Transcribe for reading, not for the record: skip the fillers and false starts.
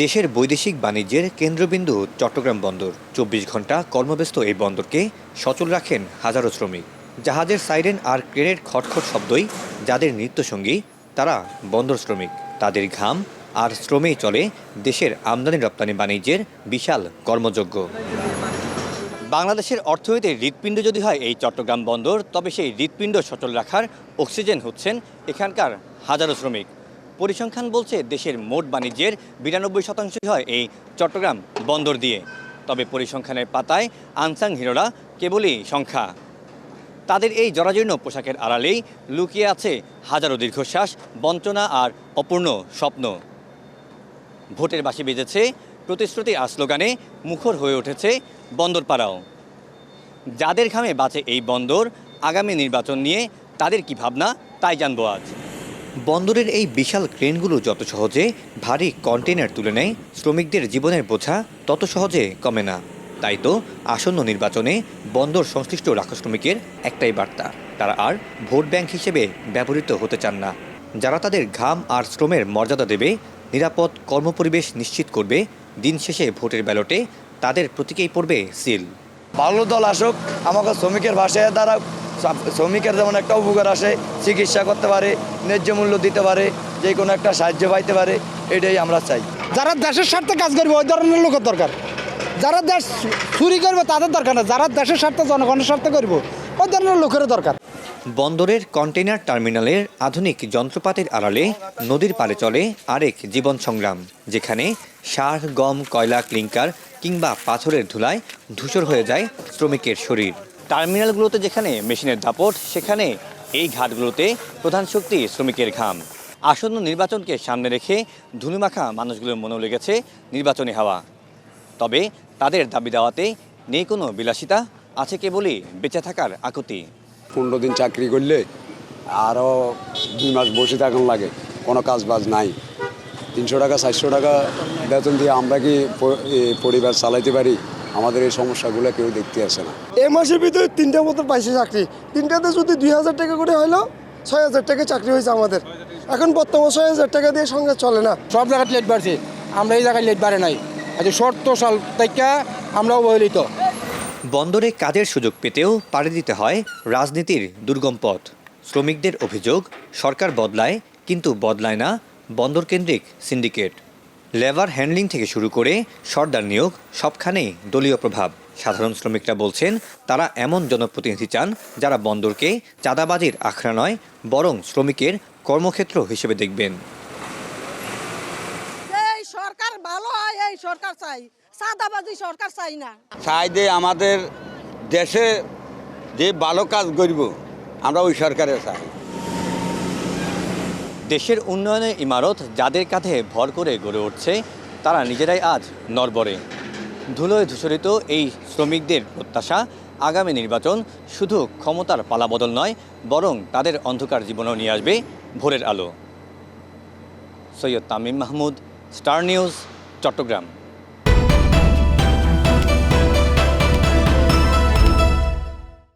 দেশের বৈদেশিক বাণিজ্যের কেন্দ্রবিন্দু চট্টগ্রাম বন্দর। ২৪ ঘন্টা কর্মব্যস্ত এই বন্দরকে সচল রাখেন হাজারো শ্রমিক। জাহাজের সাইরেন আর ক্রেনের খটখট শব্দই যাদের নিত্যসঙ্গী, তারা বন্দর শ্রমিক। তাদের ঘাম আর শ্রমেই চলে দেশের আমদানি রপ্তানি বাণিজ্যের বিশাল কর্মযজ্ঞ। বাংলাদেশের অর্থনীতির হৃৎপিণ্ড যদি হয় এই চট্টগ্রাম বন্দর, তবে সেই হৃৎপিণ্ড সচল রাখার অক্সিজেন হচ্ছেন এখানকার হাজারো শ্রমিক। পরিসংখ্যান বলছে দেশের মোট বাণিজ্যের ৯২% হয় এই চট্টগ্রাম বন্দর দিয়ে। তবে পরিসংখ্যানের পাতায় আনসাং হিরোরা কেবলই সংখ্যা। তাদের এই জরাজীর্ণ পোশাকের আড়ালেই লুকিয়ে আছে হাজারো দীর্ঘশ্বাস, বঞ্চনা আর অপূর্ণ স্বপ্ন। ভোটের বাঁশি বেজেছে, প্রতিশ্রুতি আর স্লোগানে মুখর হয়ে উঠেছে বন্দরপাড়াও। যাদের ঘামে বাঁচে এই বন্দর, আগামী নির্বাচন নিয়ে তাদের কি ভাবনা, তাই জানবো আজ। বন্দরের এই বিশাল ক্রেনগুলো যত সহজে ভারী কন্টেইনার তুলে নেয়, শ্রমিকদের জীবনের বোঝা তত সহজে কমে না। তাই তো আসন্ন নির্বাচনে বন্দর সংশ্লিষ্ট রাখা শ্রমিকের একটাই বার্তা, তারা আর ভোট ব্যাংক হিসেবে ব্যবহৃত হতে চান না। যারা তাদের ঘাম আর শ্রমের মর্যাদা দেবে, নিরাপদ কর্মপরিবেশ নিশ্চিত করবে, দিন শেষে ভোটের ব্যালটে তাদের প্রতীকেই পড়বে সিল। ভালো দল আসুক, আমাকে শ্রমিকের ভাষায় দ্বারা শ্রমিকের যেমন একটা উপকার আসে, চিকিৎসা করতে পারে, ন্যায্য মূল্য দিতে পারে, যে কোনো একটা সাহায্য পাইতে পারে, এটাই আমরা চাই। যারা দেশের স্বার্থে কাজ করবে ওই ধরনের লোকের দরকার। যারা দেশ চুরি করবে তাদের দরকার না, যারা দেশের স্বার্থে জনগণের স্বার্থে করব ওই ধরনের লোকের দরকার। বন্দরের কন্টেইনার টার্মিনালের আধুনিক যন্ত্রপাতির আড়ালে নদীর পাড়ে চলে আরেক জীবন সংগ্রাম, যেখানে সার, গম, কয়লা, ক্লিংকার কিংবা পাথরের ধুলায় ধূসর হয়ে যায় শ্রমিকের শরীর। টার্মিনালগুলোতে যেখানে মেশিনের দাপট, সেখানে এই ঘাটগুলোতে প্রধান শক্তি শ্রমিকের ঘাম। আসন্ন নির্বাচনকে সামনে রেখে ধুলিমাখা মানুষগুলোর মনেও লেগেছে নির্বাচনী হাওয়া। তবে তাদের দাবি দাওয়াতে নেই কোনো বিলাসিতা, আছে কেবলই বেঁচে থাকার আকুতি। 15 দিন চাকরি করলে আরও 2 মাস বসে থাকুন লাগে, কোনো কাজ বাজ নাই। 300 টাকা 400 টাকা বেতন দিয়ে আমরা কি পরিবার চালাইতে পারি? আমাদের এই সমস্যাগুলো কেউ দেখতে আসে না। এই মাসের ভিতরে 3টা মতো পাইছে চাকরি, 3টাতে যদি 2000 টাকা করে হলো 6000 টাকা চাকরি হয়েছে আমাদের। এখন বর্তমান 6000 টাকা দিয়ে সঙ্গে চলে না। সব জায়গায় লেট বাড়ছে, আমরা এই জায়গায় লেট বাড়ে নাই। আচ্ছা 70 সাল থেকে আমরা অবহেলিত। বন্দরে কাজের সুযোগ পেতেও পাড়ি দিতে হয় রাজনীতির দুর্গম পথ। শ্রমিকদের অভিযোগ, সরকার বদলায় কিন্তু বদলায় না বন্দরকেন্দ্রিক সিন্ডিকেট। লেবার হ্যান্ডলিং থেকে শুরু করে সর্দার নিয়োগ, সবখানেই দলীয় প্রভাব। সাধারণ শ্রমিকরা বলছেন, তারা এমন জনপ্রতিনিধি চান যারা বন্দরকে চাঁদাবাজির আখড়া নয়, বরং শ্রমিকের কর্মক্ষেত্র হিসেবে দেখবেন। এই সরকার ভালো হয়, এই সরকার চাই, চাঁদাবাজি সরকার চাই না। চাই যে আমাদের দেশে যে ভালো কাজ করব, আমরা ওই সরকারে চাই। দেশের উন্নয়নের ইমারত যাদের কাঁধে ভর করে গড়ে উঠছে, তারা নিজেরাই আজ নড়বড়ে। ধুলোয় ধূসরিত এই শ্রমিকদের প্রত্যাশা, আগামী নির্বাচন শুধু ক্ষমতার পালাবদল নয়, বরং তাদের অন্ধকার জীবনেও নিয়ে আসবে ভোরের আলো। Syed Tamim Mahmud, star news, Chittagong.